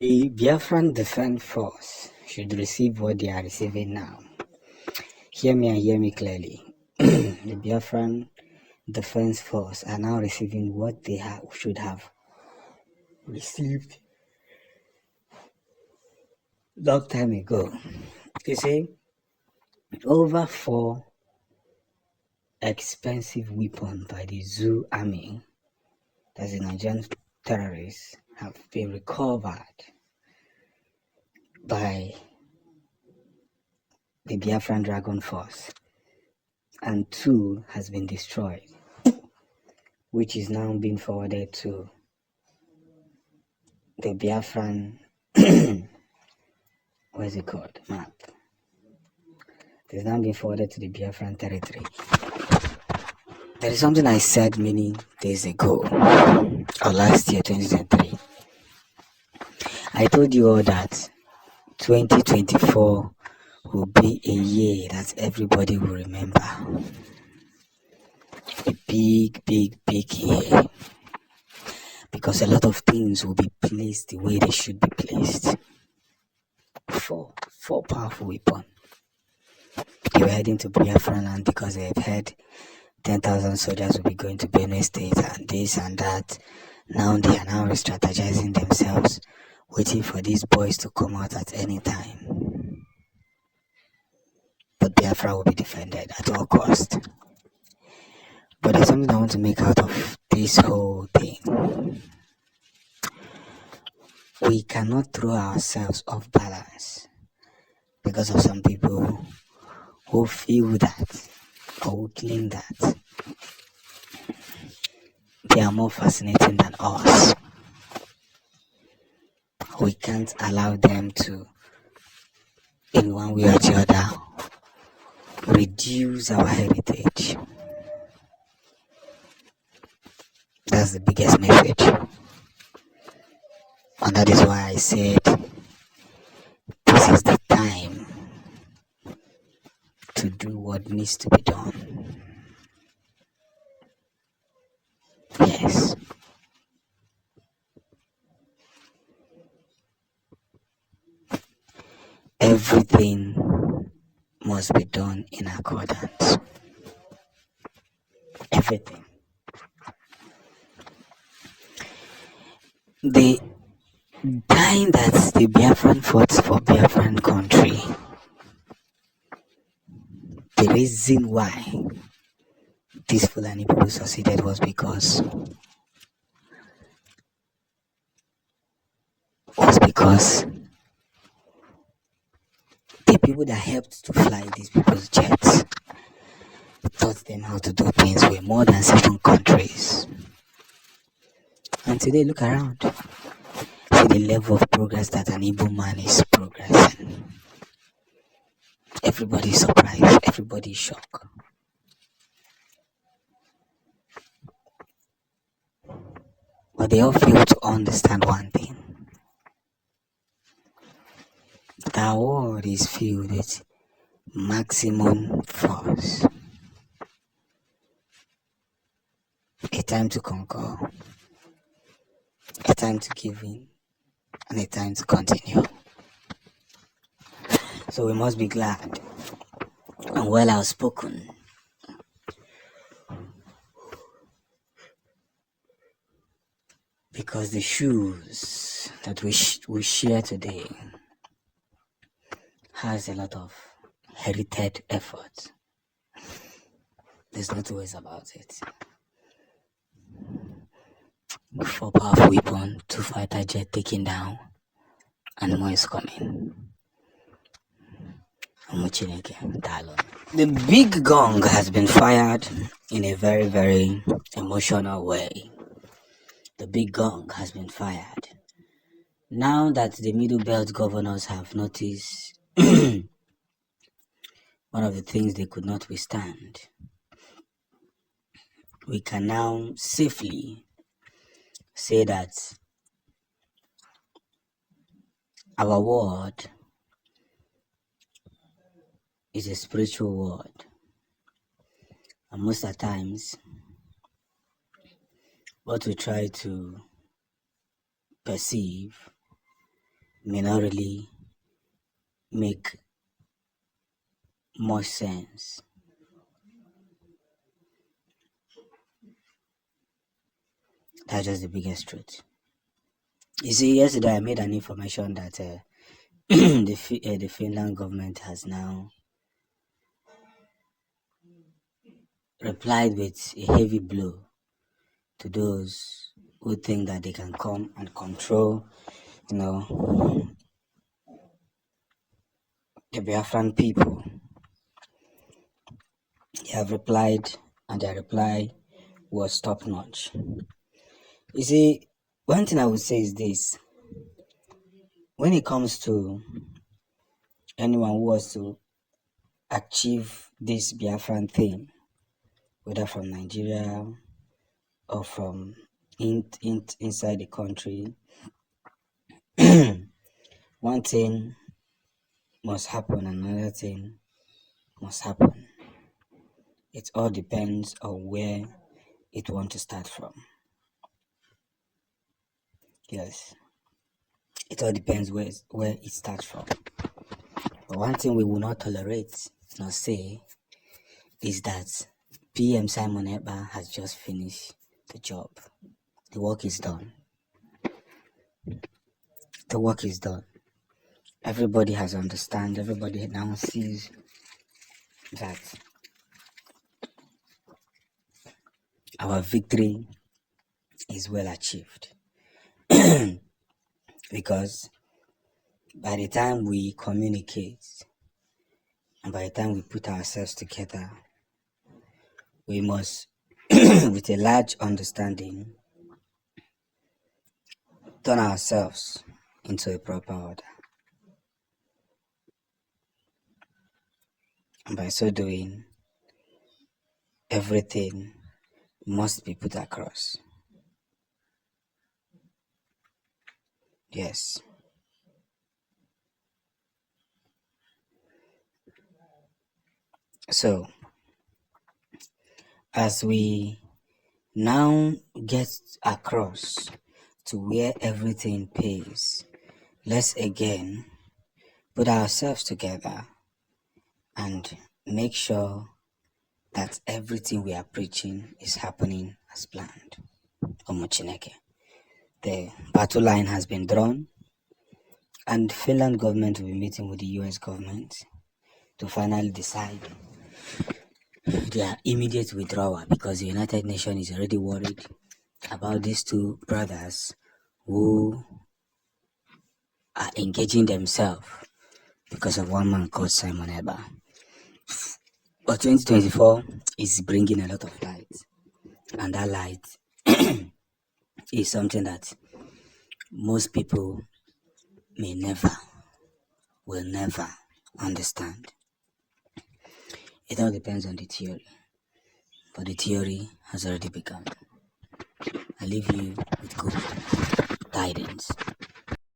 The Biafran Defense Force should receive what they are receiving now. Hear me and hear me clearly. The Biafran Defense Force are now receiving what they should have received long time ago. You see, over 4 expensive weapons by the Zoo Army, that's the Nigerian terrorists, have been recovered by the Biafran Dragon Force, and 2 has been destroyed, which is now being forwarded to the Biafran what's it called? Map. It is now being forwarded to the Biafran territory. There is something I said many days ago, or last year, 2023. I told you all that 2024 will be a year that everybody will remember. A big year. Because a lot of things will be placed the way they should be placed. Four powerful weapons. They were heading to Biafra land because they have heard 10,000 soldiers will be going to Benue State and this and that. Now they are now strategizing themselves, waiting for these boys to come out at any time. But Biafra will be defended at all costs. But there's something I want to make out of this whole thing. We cannot throw ourselves off balance because of some people who feel that or who claim that they are more fascinating than us. We can't allow them to, in one way or the other, reduce our heritage. That's the biggest message. And that is why I said this is the time to do what needs to be done. Yes. Everything must be done in accordance. Everything. The time that the Biafran fought for Biafran country, the reason why these Fulani people succeeded was because the people that helped to fly these people's jets taught them how to do things with more than 7 countries. And today, look around. See the level of progress that an Igbo man is progressing. Everybody is surprised. Everybody is shocked. But they all fail to understand one thing. The world is filled with maximum force. A time to conquer, a time to give in, and a time to continue. So we must be glad and well outspoken. Because the shoes that we share today has a lot of heritage effort. There's no two ways about it. 4 powerful weapons, 2 fighter jet taken down, and more is coming. The big gong has been fired in a very, very emotional way. The big gong has been fired. Now that the Middle Belt governors have noticed one of the things they could not withstand, we can now safely say that our word is a spiritual word. And most of the times, what we try to perceive may not really make much sense. That's just the biggest truth. You see, yesterday I made an information that the Finland government has now replied with a heavy blow to those who think that they can come and control, the Biafran people. They have replied, and their reply was top notch. You see, one thing I would say is this: when it comes to anyone who wants to achieve this Biafran thing, whether from Nigeria or from inside the country, one thing must happen, another thing must happen. It all depends on where it wants to start from. Yes, it all depends where it starts from. But one thing we will not tolerate, nor say, is that PM Simon Ekpa has just finished the job. The work is done. The work is done. Everybody has understand. Everybody now sees that our victory is well achieved. Because by the time we communicate and by the time we put ourselves together, we must, with a large understanding, turn ourselves into a proper order. And by so doing, everything must be put across. Yes. So, as we now get across to where everything pays, let's again put ourselves together and make sure that everything we are preaching is happening as planned. Omochineke. The battle line has been drawn, and Finland government will be meeting with the US government to finally decide their immediate withdrawal, because the United Nations is already worried about these two brothers who are engaging themselves because of one man called Simon Ekpa. But 2024 is bringing a lot of light, and that light is something that most people will never understand. It all depends on the theory, but the theory has already begun. I leave you with good tidings.